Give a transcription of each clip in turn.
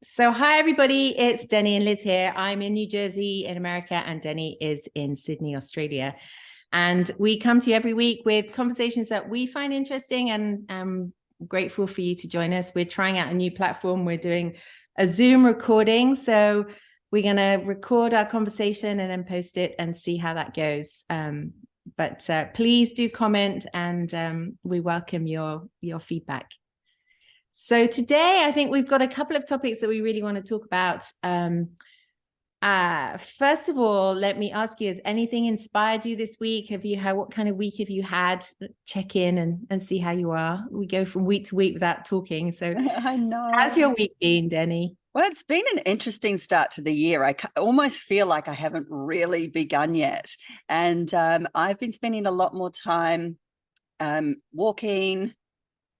So hi everybody, it's Deni and Liz here. I'm in New Jersey in America and Deni is in Sydney, Australia. And we come to you every week with conversations that we find interesting, and I'm grateful for you to join us. We're trying out a new platform. We're doing a Zoom recording. So we're going to record our conversation and then post it and see how that goes. But please do comment, and we welcome your feedback. So today, I think we've got a couple of topics that we really want to talk about. First of all, let me ask you, has anything inspired you this week? What kind of week have you had? Check in and see how you are. We go from week to week without talking. So I know. how's your week been, Deni? Well, it's been an interesting start to the year. I almost feel like I haven't really begun yet. And I've been spending a lot more time walking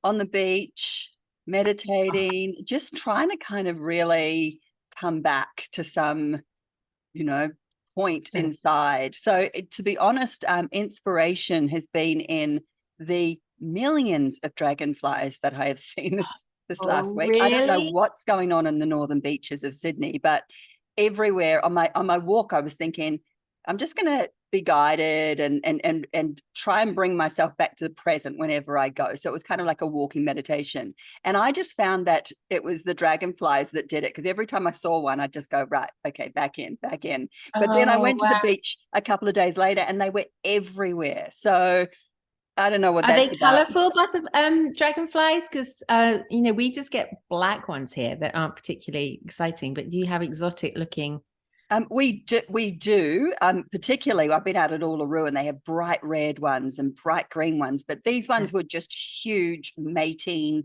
on the beach, meditating, just trying to kind of really come back to some, point inside. So to be honest, inspiration has been in the millions of dragonflies that I have seen this last week. Really? I don't know what's going on in the northern beaches of Sydney, but everywhere on my walk, I was thinking, I'm just going to be guided and try and bring myself back to the present whenever I go. So it was kind of like a walking meditation. And I just found that it was the dragonflies that did it, because every time I saw one, I'd just go, right, okay, back in. But then I went to the beach a couple of days later and they were everywhere. So I don't know what Are that's they about. colorful dragonflies? Because we just get black ones here that aren't particularly exciting. But do you have exotic looking? We do. Particularly, I've been out at Uluru and they have bright red ones and bright green ones, but these ones were just huge mating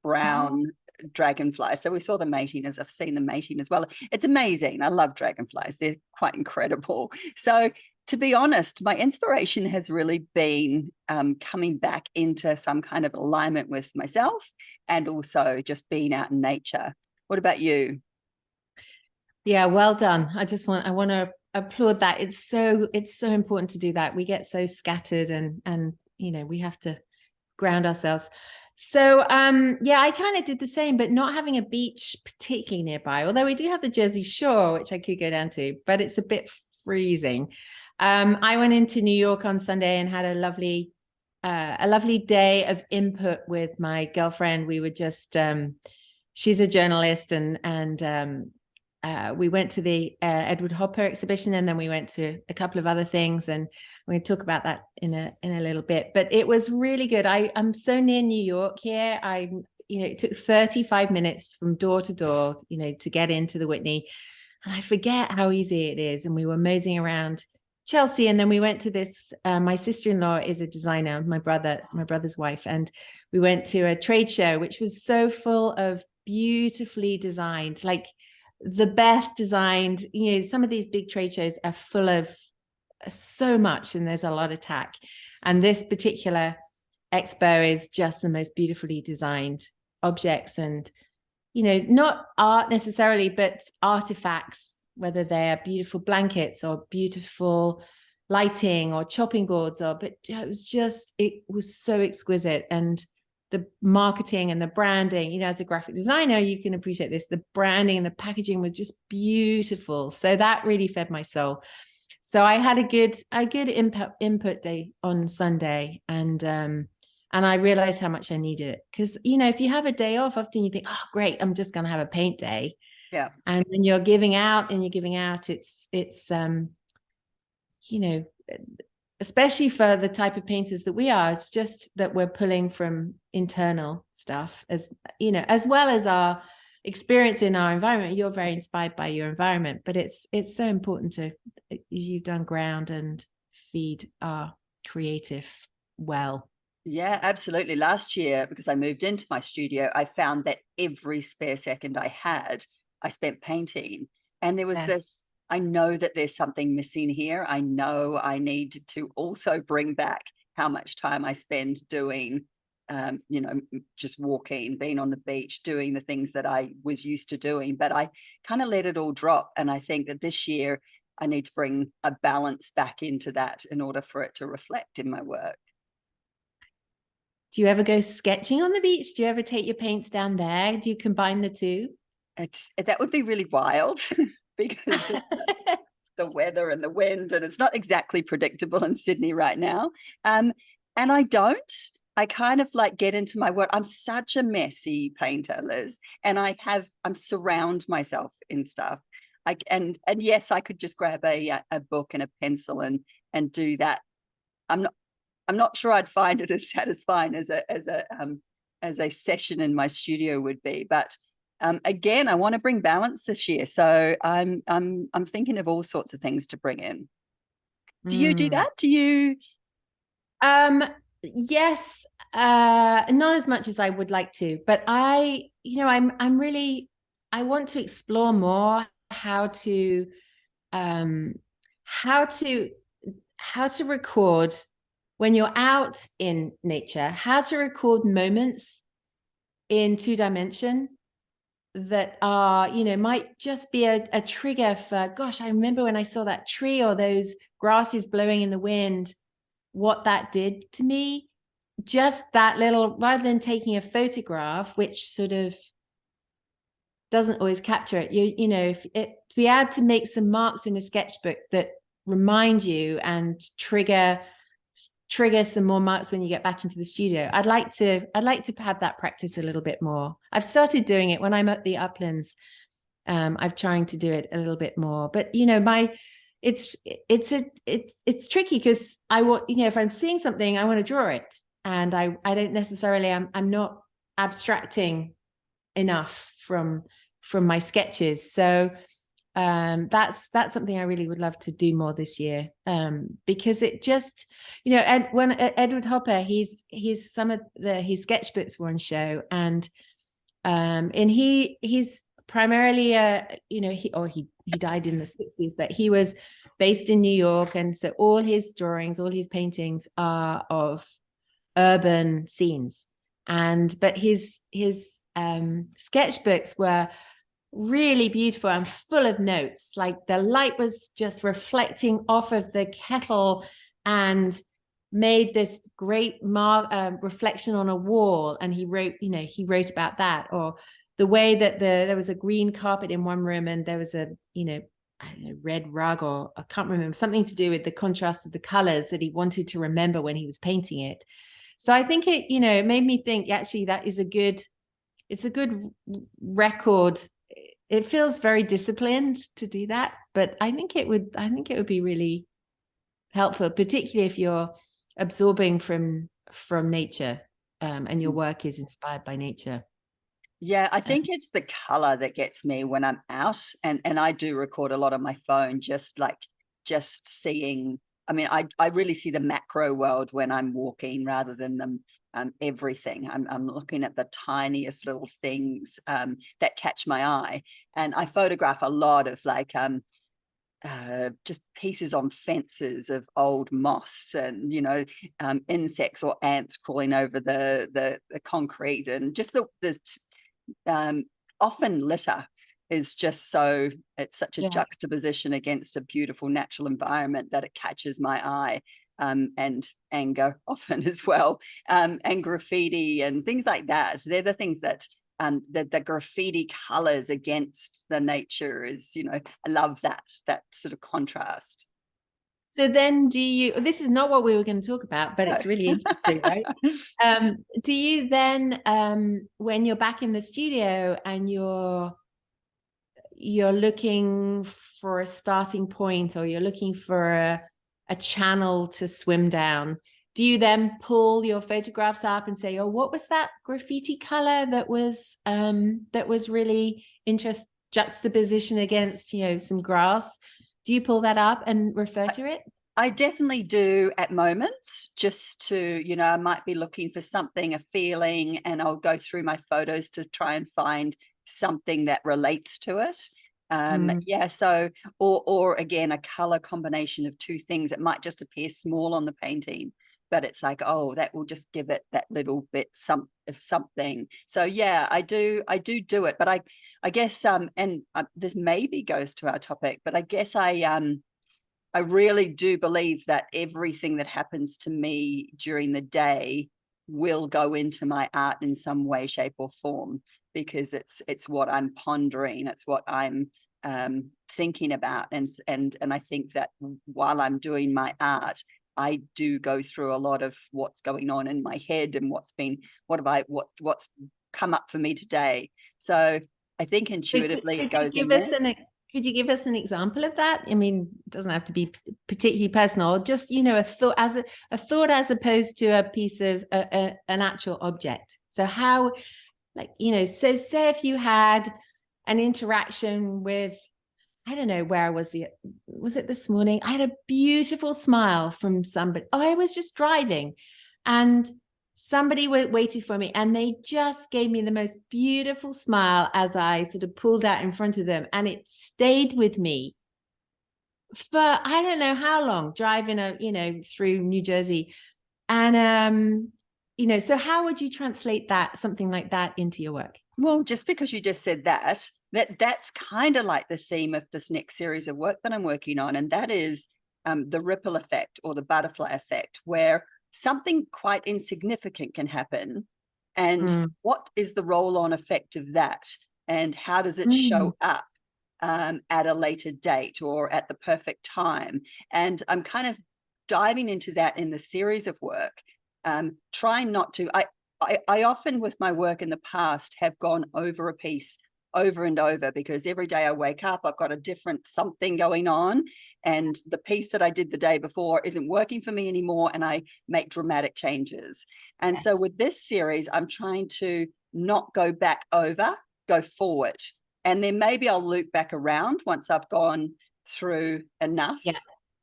brown dragonflies. So we saw the mating, as I've seen the mating as well. It's amazing. I love dragonflies. They're quite incredible. So to be honest, my inspiration has really been coming back into some kind of alignment with myself and also just being out in nature. What about you? Yeah, well done. I want to applaud that. It's so important to do that. We get so scattered and we have to ground ourselves. So yeah, I kind of did the same, but not having a beach particularly nearby, although we do have the Jersey Shore, which I could go down to, but it's a bit freezing. I went into New York on Sunday and had a lovely day of input with my girlfriend. We were just she's a journalist, and we went to the Edward Hopper exhibition, and then we went to a couple of other things, and we'll talk about that in a little bit. But it was really good. I'm so near New York here. It took 35 minutes from door to door, to get into the Whitney, and I forget how easy it is. And we were moseying around Chelsea, and then we went to this. My sister-in-law is a designer, my brother's wife, and we went to a trade show, which was so full of beautifully designed, like the best designed. Some of these big trade shows are full of so much, and there's a lot of tack. And this particular expo is just the most beautifully designed objects, and not art necessarily, but artifacts, whether they're beautiful blankets or beautiful lighting or chopping boards, but it was so exquisite. And the marketing and the branding, as a graphic designer, you can appreciate this. The branding and the packaging was just beautiful. So that really fed my soul. So I had a good input day on Sunday, and I realized how much I needed it. Because, if you have a day off, often you think, oh, great, I'm just going to have a paint day. Yeah. And when you're giving out, it's especially for the type of painters that we are, it's just that we're pulling from internal stuff, as well as our experience in our environment. You're very inspired by your environment, but it's so important to, you've done, ground and feed our creative well. Yeah, absolutely. Last year, because I moved into my studio, I found that every spare second I had, I spent painting. And there was this, I know that there's something missing here. I know I need to also bring back how much time I spend doing, just walking, being on the beach, doing the things that I was used to doing. But I kind of let it all drop. And I think that this year I need to bring a balance back into that in order for it to reflect in my work. Do you ever go sketching on the beach? Do you ever take your paints down there? Do you combine the two? that would be really wild because of the weather and the wind, and it's not exactly predictable in Sydney right now. And I kind of like get into my work. I'm such a messy painter, Liz, and I'm surround myself in stuff. And yes, I could just grab a book and a pencil and do that. I'm not I'm not sure I'd find it as satisfying as a session in my studio would be. But again, I want to bring balance this year, so I'm thinking of all sorts of things to bring in. Do you do that? Do you? Yes, not as much as I would like to, but I'm really, I want to explore more um, how to, how to record when you're out in nature, how to record moments in 2 dimension that are, might just be a trigger for, gosh, I remember when I saw that tree or those grasses blowing in the wind, what that did to me. Just that little, rather than taking a photograph, which sort of doesn't always capture it, if to be able to make some marks in a sketchbook that remind you and trigger some more marks when you get back into the studio. I'd like to have that practice a little bit more. I've started doing it when I'm at the uplands. I'm trying to do it a little bit more, but it's tricky because I want, if I'm seeing something, I want to draw it, and I don't necessarily, I'm not abstracting enough from my sketches. So that's something I really would love to do more this year, because it just, and when Edward Hopper, he's some of his sketchbooks were on show, and he's primarily he died in the 60s, but he was based in New York, and so all his drawings, all his paintings are of urban scenes, but his sketchbooks were really beautiful and full of notes. Like the light was just reflecting off of the kettle and made this great reflection on a wall, and he wrote about that, or the way that there was a green carpet in one room and there was a I don't know, red rug, or I can't remember, something to do with the contrast of the colors that he wanted to remember when he was painting it. So I think it made me think, actually, that is it's a good record. It feels very disciplined to do that, but I think it would be really helpful, particularly if you're absorbing from nature, and your work is inspired by nature. Yeah, I think it's the color that gets me when I'm out, and I do record a lot on my phone, just seeing. I mean, I really see the macro world when I'm walking rather than everything. I'm looking at the tiniest little things that catch my eye, and I photograph a lot of just pieces on fences of old moss, and insects or ants crawling over the concrete, and just the often litter is just it's such a juxtaposition against a beautiful natural environment that it catches my eye, and anger often as well, and graffiti and things like that. They're the things that the graffiti colors against the nature is, I love that sort of contrast. So then this is not what we were going to talk about, but it's really interesting, right? Do you then, when you're back in the studio and you're looking for a starting point, or you're looking for a channel to swim down, do you then pull your photographs up and say, oh, what was that graffiti color that was really juxtaposition against, some grass? Do you pull that up and refer to it? I definitely do at moments, just to, I might be looking for something, a feeling, and I'll go through my photos to try and find something that relates to it. Yeah, so, or again, a color combination of two things. It might just appear small on the painting, but it's like, oh, that will just give it that little bit of something. So yeah, I do it, but I guess and this maybe goes to our topic, but I guess I really do believe that everything that happens to me during the day will go into my art in some way, shape, or form, because it's what I'm pondering, it's what I'm thinking about, and I think that while I'm doing my art, I do go through a lot of what's going on in my head and what's come up for me today. So I think intuitively it goes in there. Could you give us an example of that? I mean, it doesn't have to be particularly personal, just, you know, a thought as opposed to a piece of an actual object. So how, like, you know, so say if you had an interaction with, I don't know, where was it this morning? I had a beautiful smile from somebody. Oh, I was just driving and somebody waited for me and they just gave me the most beautiful smile as I sort of pulled out in front of them, and it stayed with me for I don't know how long, driving through New Jersey. And you know, so how would you translate something like that into your work? Well, just because you just said that's kind of like the theme of this next series of work that I'm working on, and that is the ripple effect or the butterfly effect, where something quite insignificant can happen, and what is the roll-on effect of that, and how does it show up at a later date or at the perfect time? And I'm kind of diving into that in the series of work, trying not to. I often, with my work in the past, have gone over a piece over and over, because every day I wake up, I've got a different something going on, and the piece that I did the day before isn't working for me anymore, and I make dramatic changes. And so with this series, I'm trying to not go back over, go forward. And then maybe I'll loop back around once I've gone through enough. Yeah.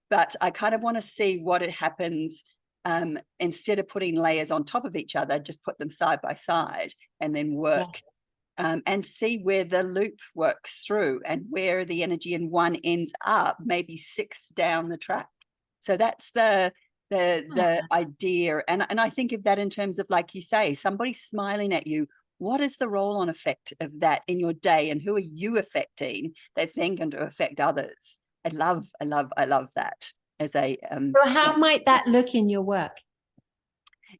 But I kind of want to see what it happens. Instead of putting layers on top of each other, just put them side by side and then work. Yes. And see where the loop works through and where the energy in one ends up, maybe 6 down the track. So that's the idea. And I think of that in terms of, like you say, somebody smiling at you. What is the roll-on effect of that in your day, and who are you affecting that's then going to affect others? I love that as a so how might that look in your work?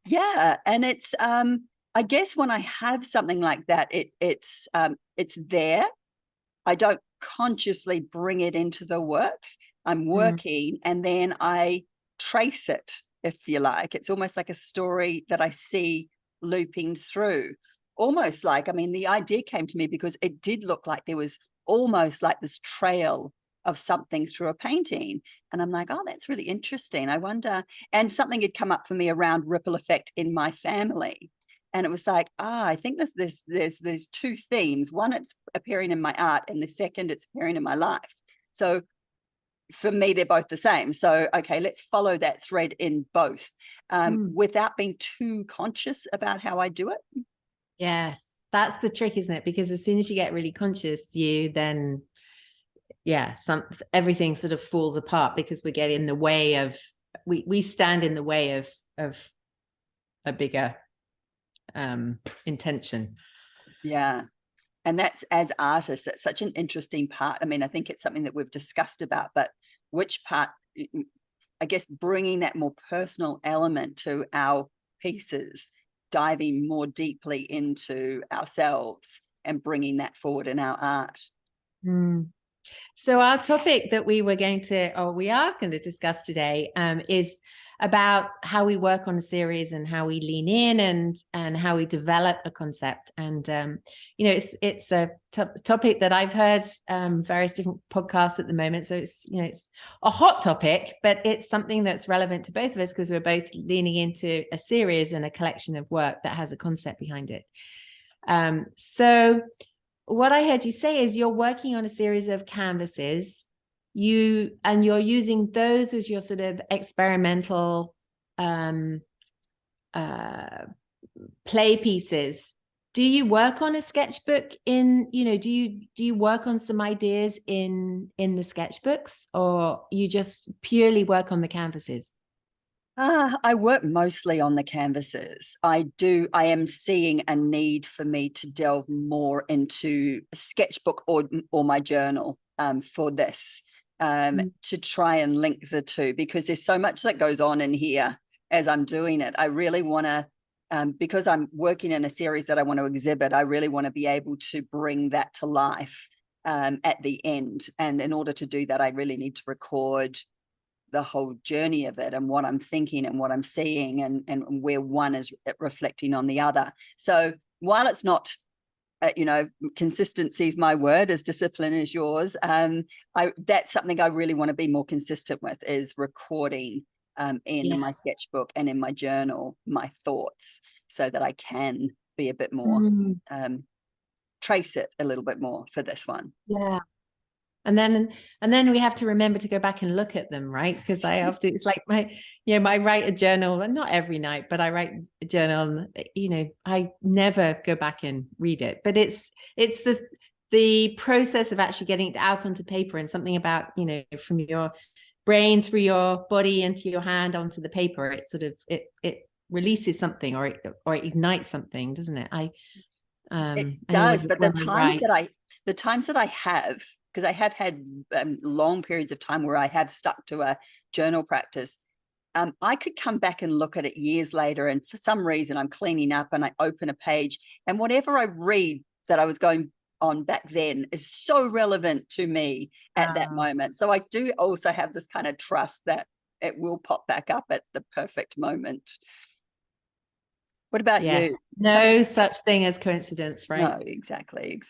Yeah, and it's I guess when I have something like that, it's there. I don't consciously bring it into the work. I'm working and then I trace it, if you like. It's almost like a story that I see looping through. Almost like, I mean, the idea came to me because it did look like there was almost like this trail of something through a painting. And I'm like, oh, that's really interesting. I wonder. And something had come up for me around ripple effect in my family. And it was like, I think there's 2 themes. One, it's appearing in my art, and the second, it's appearing in my life. So for me, they're both the same. So, okay, let's follow that thread in both without being too conscious about how I do it. Yes, that's the trick, isn't it? Because as soon as you get really conscious, everything sort of falls apart, because we get in the way of, we stand in the way of a bigger intention. Yeah. And that's, as artists, that's such an interesting part. I mean, I think it's something that we've discussed about, but which part, I guess, bringing that more personal element to our pieces, diving more deeply into ourselves and bringing that forward in our art. So our topic that we are going to discuss today is about how we work on a series and how we lean in and how we develop a concept. And you know, it's a topic that I've heard various different podcasts at the moment. So it's a hot topic, but it's something that's relevant to both of us, because we're both leaning into a series and a collection of work that has a concept behind it. So what I heard you say is you're working on a series of canvases, you're using those as your sort of experimental play pieces. Do you work on a sketchbook do you work on some ideas in the sketchbooks, or you just purely work on the canvases? I work mostly on the canvases. I am seeing a need for me to delve more into a sketchbook or my journal for this, to try and link the two, because there's so much that goes on in here as I'm doing it. I really want to because I'm working in a series that I want to exhibit, I really want to be able to bring that to life at the end. And in order to do that, I really need to record the whole journey of it and what I'm thinking and what I'm seeing, and where one is reflecting on the other. So while it's not, consistency is my word, as discipline is yours. That's something I really want to be more consistent with, is recording in my sketchbook and in my journal my thoughts, so that I can be a bit more, trace it a little bit more for this one. Yeah. And then we have to remember to go back and look at them, right? Because I often, it's like I write a journal, and not every night, but I write a journal, and I never go back and read it. But it's the process of actually getting it out onto paper, and something about, from your brain through your body into your hand onto the paper, it sort of it releases something, or it ignites something, doesn't it? It does, but the times that I have, because I have had long periods of time where I have stuck to a journal practice, I could come back and look at it years later, and for some reason I'm cleaning up and I open a page, and whatever I read that I was going on back then is so relevant to me at that moment. So I do also have this kind of trust that it will pop back up at the perfect moment. What about you? No such thing as coincidence, right? No, exactly.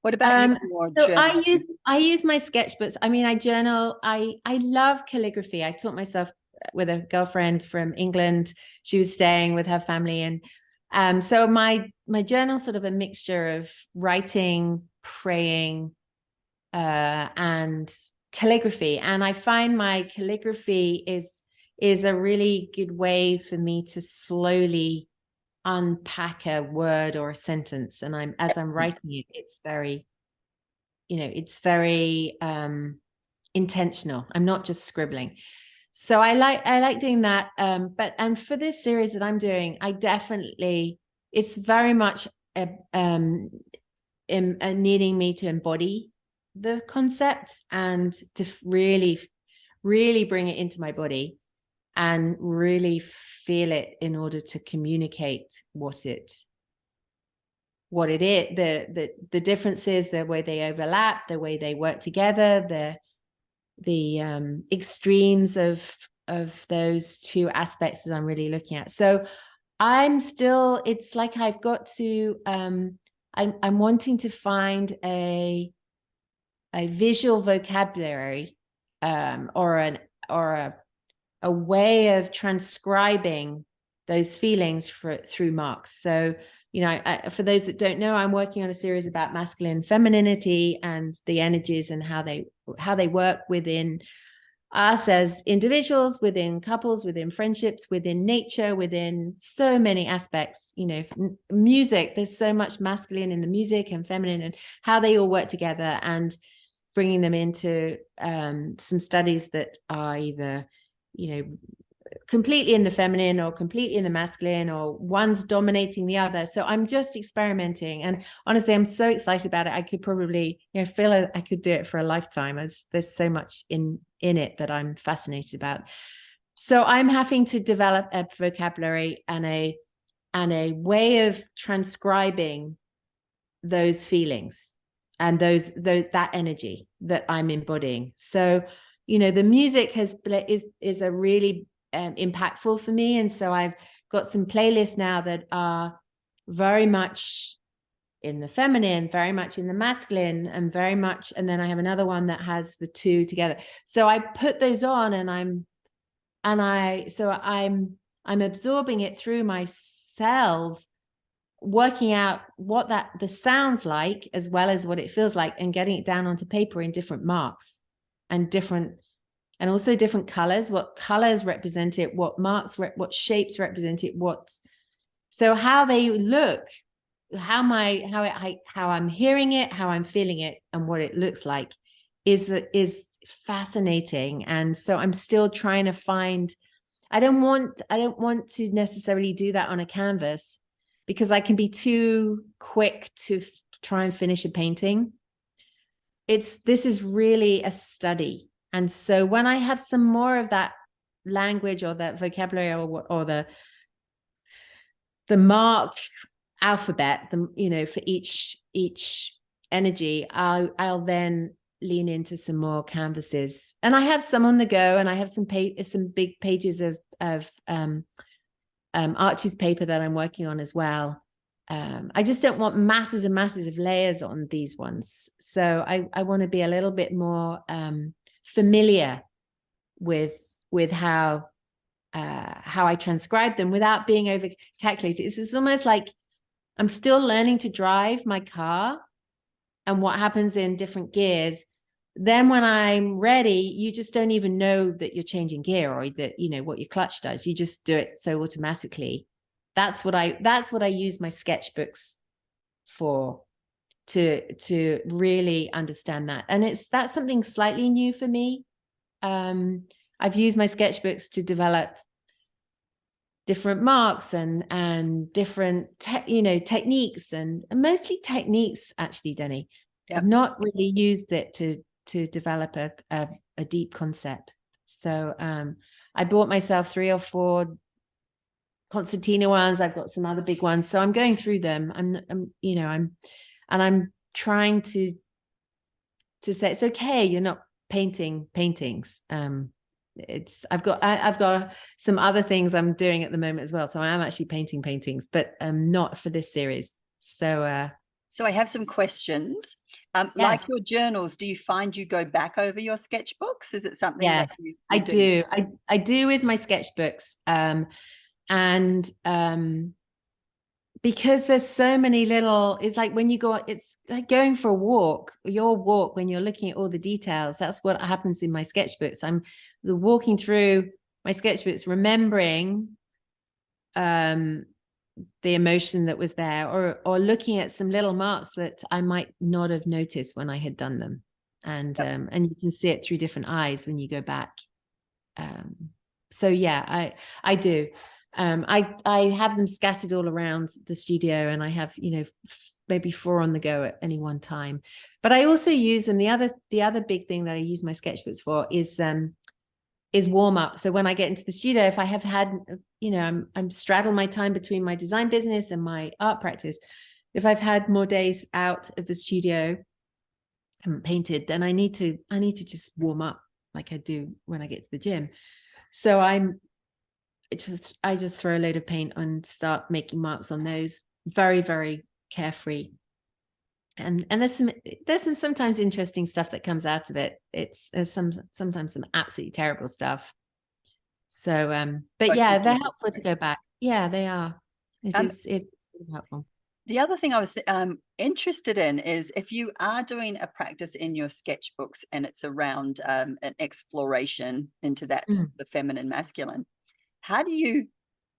What about you? So I use my sketchbooks. I mean, I journal. I love calligraphy. I taught myself with a girlfriend from England. She was staying with her family, and so my journal's sort of a mixture of writing, praying, and calligraphy. And I find my calligraphy is a really good way for me to slowly unpack a word or a sentence. And as I'm writing it, it's very, it's very intentional. I'm not just scribbling. So I like doing that. And for this series that I'm doing, it's very much needing me to embody the concept and to really, really bring it into my body and really feel it in order to communicate what it is, the differences, the way they overlap, the way they work together, the extremes of those two aspects that I'm really looking at. So it's like I've got to I'm wanting to find a visual vocabulary, or a way of transcribing those feelings through marks. So, for those that don't know, I'm working on a series about masculine femininity and the energies and how they work within us as individuals, within couples, within friendships, within nature, within so many aspects. Music, there's so much masculine in the music and feminine, and how they all work together, and bringing them into some studies that are either completely in the feminine or completely in the masculine, or one's dominating the other. So I'm just experimenting, and honestly, I'm so excited about it. I could probably feel I could do it for a lifetime. There's so much in it that I'm fascinated about. So I'm having to develop a vocabulary and a way of transcribing those feelings and that energy that I'm embodying. So the music is a really impactful for me, and so I've got some playlists now that are very much in the feminine, very much in the masculine, and then I have another one that has the two together. So I put those on, and I'm absorbing it through my cells, working out what the sounds like as well as what it feels like, and getting it down onto paper in different marks and also different colors, what colors represent it, what marks, what shapes represent it, so how they look, how I'm hearing it, how I'm feeling it, and what it looks like is fascinating. And so I'm still trying to find, I don't want to necessarily do that on a canvas, because I can be too quick to try and finish a painting. This is really a study. And so when I have some more of that language or that vocabulary or the mark alphabet, for each energy, I'll then lean into some more canvases, and I have some on the go, and I have some big pages of Archie's paper that I'm working on as well. I just don't want masses and masses of layers on these ones, so I want to be a little bit more familiar with how I transcribe them without being over calculated. It's almost like I'm still learning to drive my car and what happens in different gears. Then when I'm ready, you just don't even know that you're changing gear, or that, what your clutch does. You just do it so automatically. That's what I use my sketchbooks for, to really understand that. And that's something slightly new for me. I've used my sketchbooks to develop different marks and different techniques, and mostly techniques, actually, Deni. Yep. I've not really used it to develop a deep concept. So I bought myself 3 or 4 concertina ones. I've got some other big ones, so I'm going through them. I'm trying to say it's okay. You're not painting paintings. I've got some other things I'm doing at the moment as well. So I am actually painting paintings, but not for this series. So I have some questions. Like your journals, do you find you go back over your sketchbooks? Is it something that you do? I do with my sketchbooks. And because there's so many little, it's like when you go, it's like going for a walk, your walk, when you're looking at all the details. That's what happens in my sketchbooks. I'm walking through my sketchbooks, remembering the emotion that was there, or looking at some little marks that I might not have noticed when I had done them. And and you can see it through different eyes when you go back. So yeah, I do. I have them scattered all around the studio, and I have, maybe 4 on the go at any one time. But I also use them. The other big thing that I use my sketchbooks for is warm up. So when I get into the studio, if I have had, I'm straddle my time between my design business and my art practice. If I've had more days out of the studio, haven't painted, then I need to just warm up like I do when I get to the gym. So I just throw a load of paint and start making marks on those, very, very carefree. And there's some sometimes interesting stuff that comes out of it. There's sometimes some absolutely terrible stuff. So but yeah, they're helpful to go back. Yeah, they are. It is helpful. The other thing I was interested in is, if you are doing a practice in your sketchbooks and it's around an exploration into that, the feminine, masculine, how do you,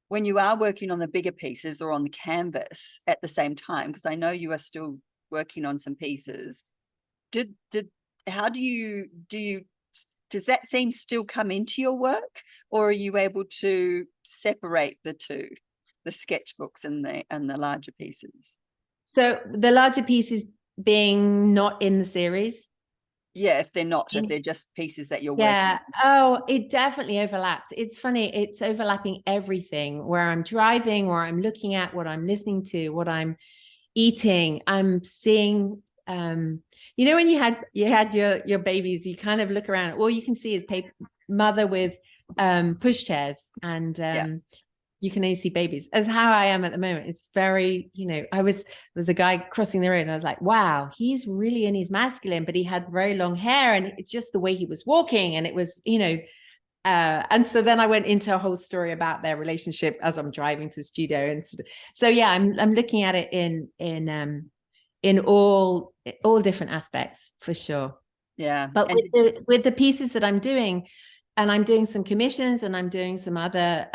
when you are working on the bigger pieces or on the canvas at the same time, because I know you are still working on some pieces, does that theme still come into your work, or are you able to separate the two, the sketchbooks and the larger pieces? So the larger pieces being not in the series? Yeah, if they're just pieces that you're working on. Oh, it definitely overlaps. It's funny, it's overlapping everything, where I'm driving, where I'm looking at, what I'm listening to, what I'm eating. I'm seeing, when you had your babies, you kind of look around, all you can see is mother with push chairs, and you can only see babies. As how I am at the moment. It's very, there was a guy crossing the road, and I was like, wow, he's really in his masculine, but he had very long hair, and it's just the way he was walking, and it was, and so then I went into a whole story about their relationship as I'm driving to the studio. And so yeah, I'm looking at it in all different aspects, for sure. Yeah. But with the pieces that I'm doing, and I'm doing some commissions, and I'm doing some other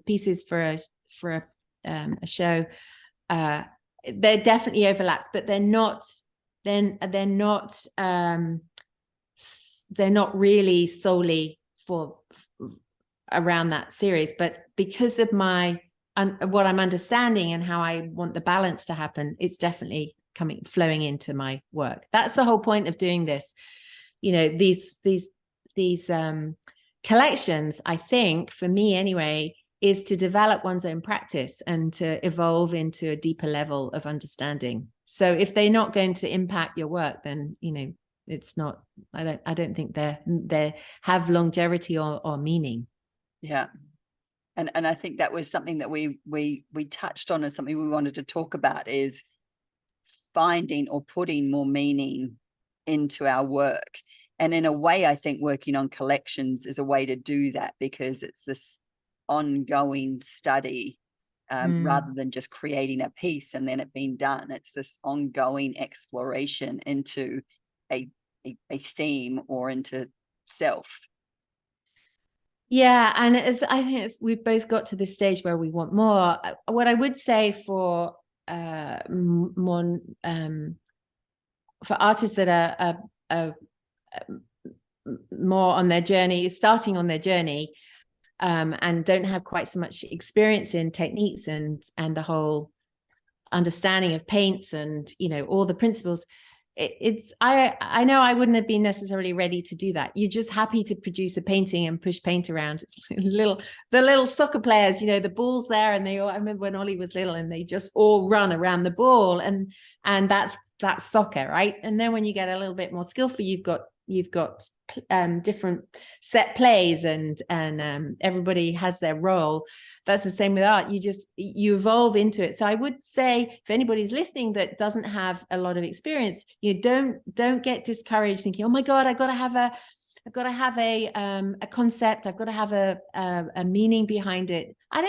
pieces for a show, there definitely overlaps, but they're not really solely for around that series. But because of what I'm understanding and how I want the balance to happen, it's definitely flowing into my work. That's the whole point of doing this. These collections, I think, for me anyway, is to develop one's own practice and to evolve into a deeper level of understanding. So if they're not going to impact your work, then, you know, it's not, I don't think they have longevity or meaning. Yeah. And I think that was something that we touched on as something we wanted to talk about, is finding or putting more meaning into our work. And in a way, I think working on collections is a way to do that, because it's this ongoing study, rather than just creating a piece and then it being done. It's this ongoing exploration into a theme or into self. Yeah, and I think we've both got to this stage where we want more. What I would say for more for artists that are more on their journey, starting on their journey, and don't have quite so much experience in techniques and the whole understanding of paints and, you know, all the principles. I know I wouldn't have been necessarily ready to do that. You're just happy to produce a painting and push paint around. It's the little soccer players, you know, the ball's there, and I remember when Ollie was little, and they just all run around the ball, and that's soccer, right? And then when you get a little bit more skillful, you've got different set plays, and everybody has their role. That's the same with art. You evolve into it. So I would say, if anybody's listening that doesn't have a lot of experience, you don't get discouraged thinking, oh my God, I've got to have a concept. I've got to have a meaning behind it. I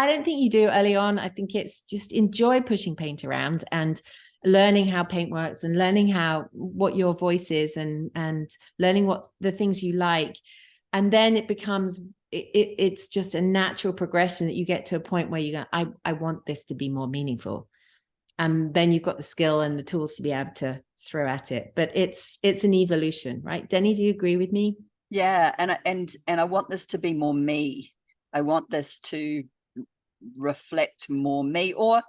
don't think you do early on. I think it's just enjoy pushing paint around and learning how paint works, and learning what your voice is, and learning what the things you like. And then it becomes, it's just a natural progression that you get to a point where you go, I want this to be more meaningful. And then you've got the skill and the tools to be able to throw at it. But it's an evolution, right? Deni, do you agree with me? Yeah. And I want this to be more me. I want this to reflect more me, or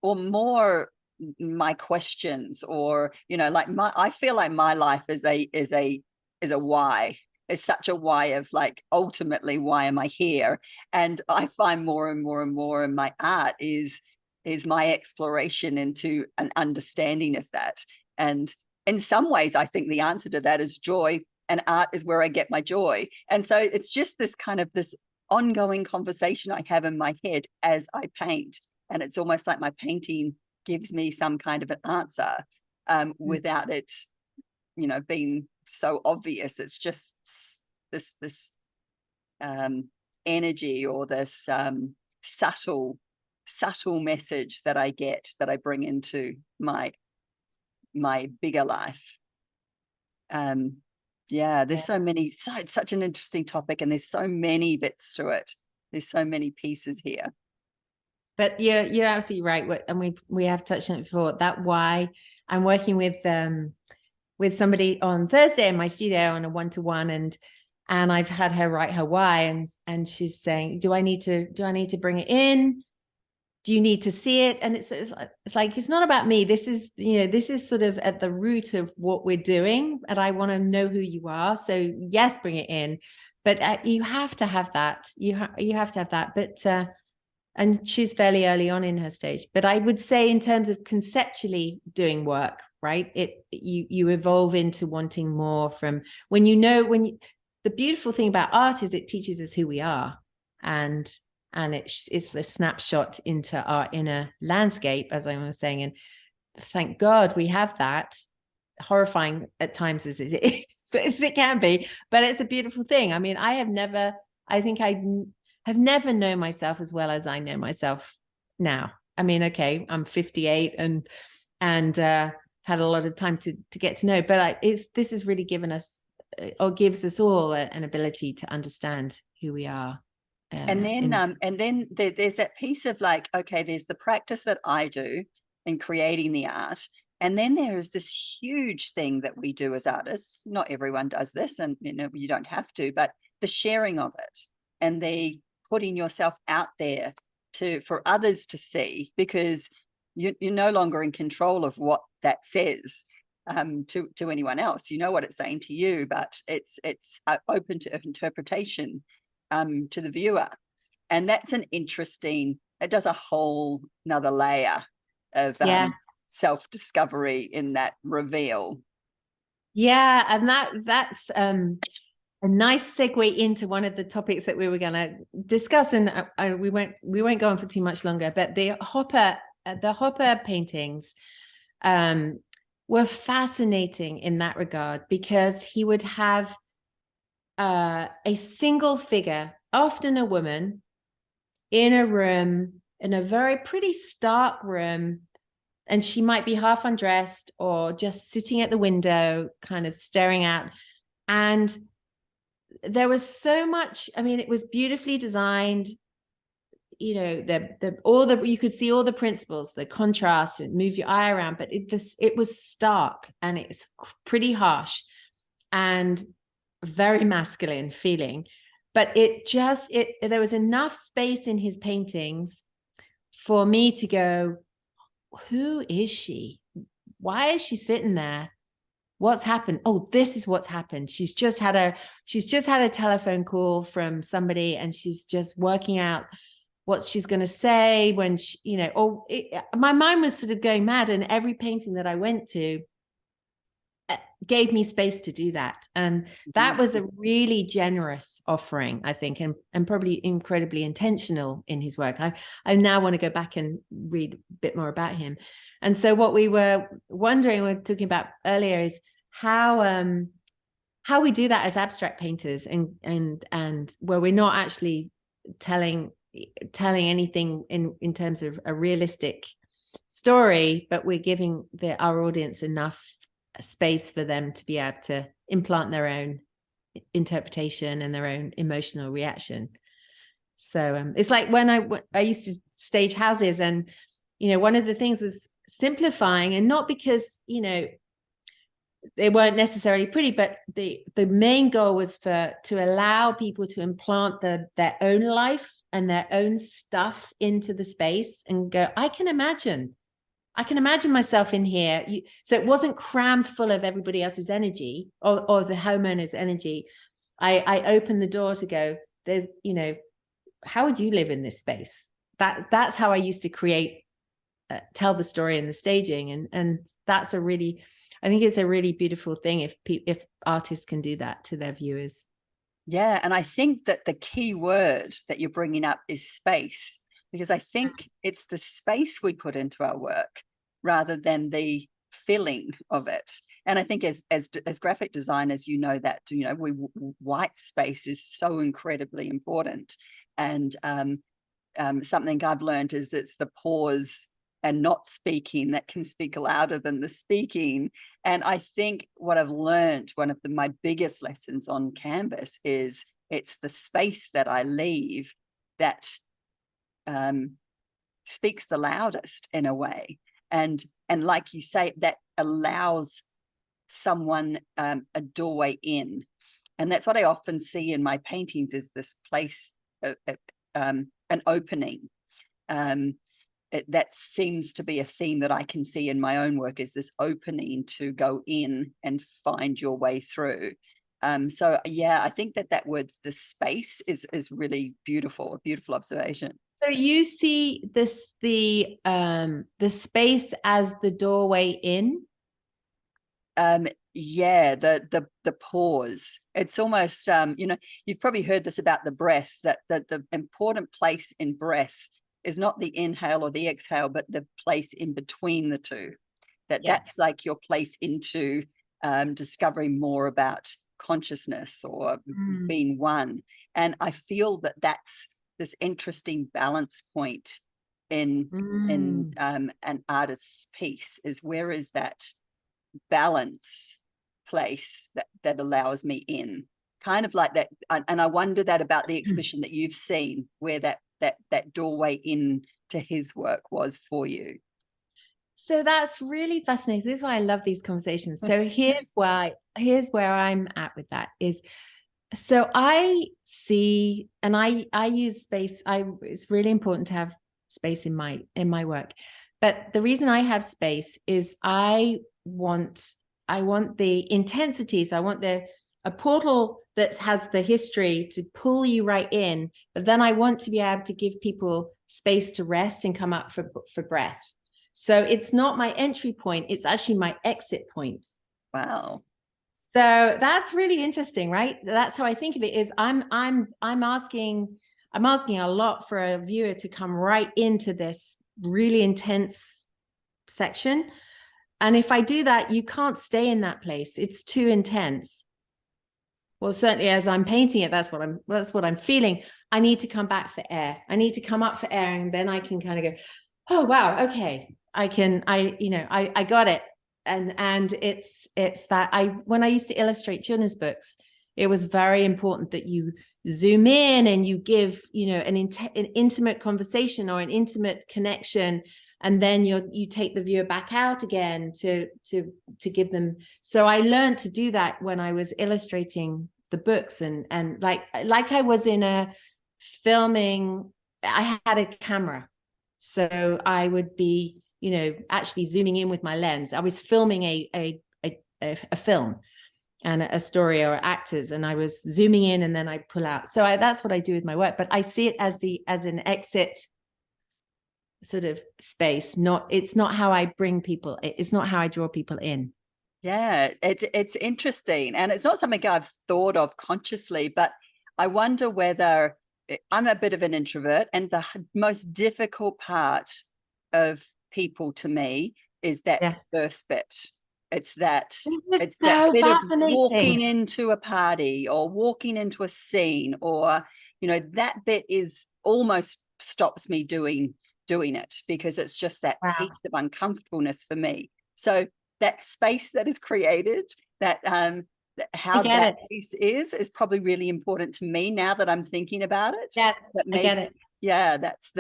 more my questions, or, you know, like I feel like my life is a why. It's such a why of, like, ultimately, why am I here? And I find more and more and more in my art is my exploration into an understanding of that. And in some ways, I think the answer to that is joy, and art is where I get my joy. And so it's just this kind of this ongoing conversation I have in my head as I paint. And it's almost like my painting gives me some kind of an answer, without it, you know, being so obvious. It's just this energy, or this subtle message that I get, that I bring into my bigger life. Yeah, there's such an interesting topic, and there's so many bits to it. There's so many pieces here. But you're absolutely right. And we have touched on it before, that why. I'm working with somebody on Thursday in my studio on a 1-to-1, and I've had her write her why, and she's saying, do I need to bring it in? Do you need to see it? And it's like, it's not about me. This is sort of at the root of what we're doing, and I want to know who you are. So yes, bring it in, but you have to have that. You have to have that. But and she's fairly early on in her stage. But I would say, in terms of conceptually doing work, right? You evolve into wanting more from the beautiful thing about art is it teaches us who we are, and it's the snapshot into our inner landscape, as I was saying. And thank God we have that, horrifying at times as it is, as it can be, but it's a beautiful thing. I mean, I have never known myself as well as I know myself now. I mean, okay, I'm 58 and had a lot of time to get to know, but this has really given us, or gives us all, an ability to understand who we are. And then there's that piece of, like, okay, there's the practice that I do in creating the art, and then there is this huge thing that we do as artists. Not everyone does this, and, you know, you don't have to, but the sharing of it, and the putting yourself out there for others to see, because you're no longer in control of what that says to anyone else. You know what it's saying to you, but it's open to interpretation to the viewer. And that's an interesting, it does a whole another layer of self-discovery in that reveal. Yeah, and that's a nice segue into one of the topics that we were going to discuss, and we won't go on for too much longer. But the Hopper paintings were fascinating in that regard, because he would have a single figure, often a woman, in a room, in a very pretty stark room, and she might be half undressed or just sitting at the window, kind of staring out. And there was so much, I mean, it was beautifully designed, you know, you could see all the principles, the contrast, and move your eye around, but it was stark, and it's pretty harsh and very masculine feeling. But there was enough space in his paintings for me to go, who is she? Why is she sitting there? What's happened? Oh, this is what's happened. She's just had a telephone call from somebody, and she's just working out what she's going to say when she, you know, my mind was sort of going mad. And every painting that I went to gave me space to do that. And that was a really generous offering, I think, and probably incredibly intentional in his work. I now want to go back and read a bit more about him. And so what we were wondering, we were talking about earlier, is how we do that as abstract painters, and where we're not actually telling anything in terms of a realistic story, but we're giving our audience enough space for them to be able to implant their own interpretation and their own emotional reaction. So it's like when I used to stage houses, and you know, one of the things was simplifying, and not because, you know, they weren't necessarily pretty, but the main goal was to allow people to implant their own life and their own stuff into the space, and go, I can imagine myself in here. So it wasn't crammed full of everybody else's energy or the homeowner's energy. I opened the door to go, there's, you know, how would you live in this space? That's how I used to create, tell the story in the staging. And that's I think it's a really beautiful thing if artists can do that to their viewers. Yeah. And I think that the key word that you're bringing up is space, because I think it's the space we put into our work rather than the filling of it. And I think as graphic designers, you know, that, you know, white space is so incredibly important. And something I've learned is it's the pause and not speaking that can speak louder than the speaking. And I think what I've learned, one of my biggest lessons on canvas, is it's the space that I leave that speaks the loudest in a way. And like you say, that allows someone a doorway in. And that's what I often see in my paintings, is this place, an opening. That seems to be a theme that I can see in my own work, is this opening to go in and find your way through. So yeah, I think that word's the space is really beautiful, a beautiful observation. So you see the space as the doorway in? Yeah, the pause. It's almost, you know, you've probably heard this about the breath, that the important place in breath is not the inhale or the exhale, but the place in between the two. That's like your place into discovering more about consciousness or being one. And I feel that that's this interesting balance point in an artist's piece, is where is that balance place that allows me in, kind of like that. And I wonder that about the exhibition that you've seen, where that doorway in to his work was for you. So that's really fascinating. This is why I love these conversations. So here's where I'm at with that is, so I see, and I use space. It's really important to have space in my work. But the reason I have space is I want the intensities, I want the a portal that has the history to pull you right in, but then I want to be able to give people space to rest and come up for breath. So it's not my entry point, it's actually my exit point. Wow. So that's really interesting, right? That's how I think of it, is I'm asking a lot for a viewer to come right into this really intense section. And if I do that, you can't stay in that place. It's too intense. Well, certainly as I'm painting it, that's what I'm feeling. I need to come back for air. I need to come up for air, and then I can kind of go, oh wow, okay. I got it. And it's that when I used to illustrate children's books, it was very important that you zoom in and you give, an intimate conversation or an intimate connection, and then you take the viewer back out again to give them. So I learned to do that when I was illustrating the books, and like I was in a filming, I had a camera, so I would be actually zooming in with my lens. I was filming a film and a story or actors, and I was zooming in and then I pull out. So that's what I do with my work, but I see it as an exit sort of space. It's not how I bring people, it's not how I draw people in. Yeah, it's interesting, and it's not something I've thought of consciously, but I wonder whether I'm a bit of an introvert, and the most difficult part of people to me is that first bit. It's that bit of walking into a party or walking into a scene, or that bit is almost stops me doing it, because it's just that piece of uncomfortableness for me. So that space that is created, that how that piece is probably really important to me now that I'm thinking about it. Yes, I get it. Yeah, that's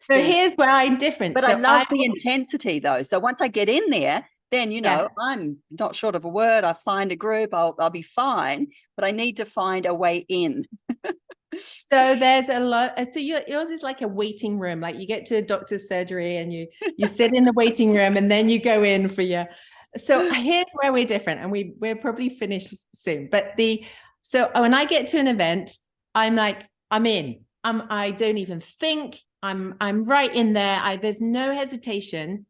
here's where I'm different. But I love the intensity though. So once I get in there, then I'm not short of a word. I find a group, I'll be fine. But I need to find a way in. So there's a lot. So yours is like a waiting room. Like you get to a doctor's surgery and you sit in the waiting room, and then you go in for your. So here's where we're different, and we're probably finished soon. But so when I get to an event, I'm like, I'm in. I don't even think. I'm right in there. There's no hesitation.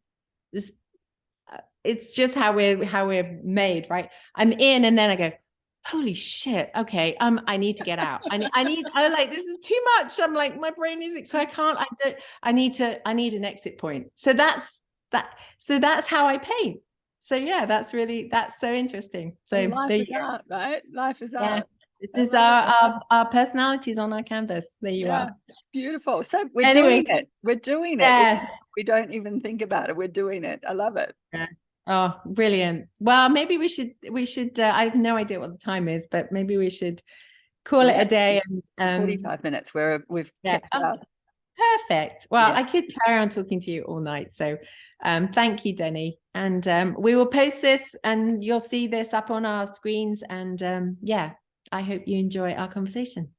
It's just how we're made, right? I'm in, and then I go, holy shit, okay, I need to get out. I like, this is too much. I'm like, my brain is, so I need an exit point. So that's how I paint. So yeah, that's so interesting. So life is art, right? Life is art. This is our personalities on our canvas. There you are. It's beautiful. So we're doing it. We're doing it. Yes. We don't even think about it. We're doing it. I love it. Yeah. Oh, brilliant. Well, maybe we should I have no idea what the time is, but maybe we should call it a day. And 45 minutes where we've kept up. Perfect. Well, I could carry on talking to you all night. So thank you, Deni. And we will post this, and you'll see this up on our screens. And I hope you enjoy our conversation.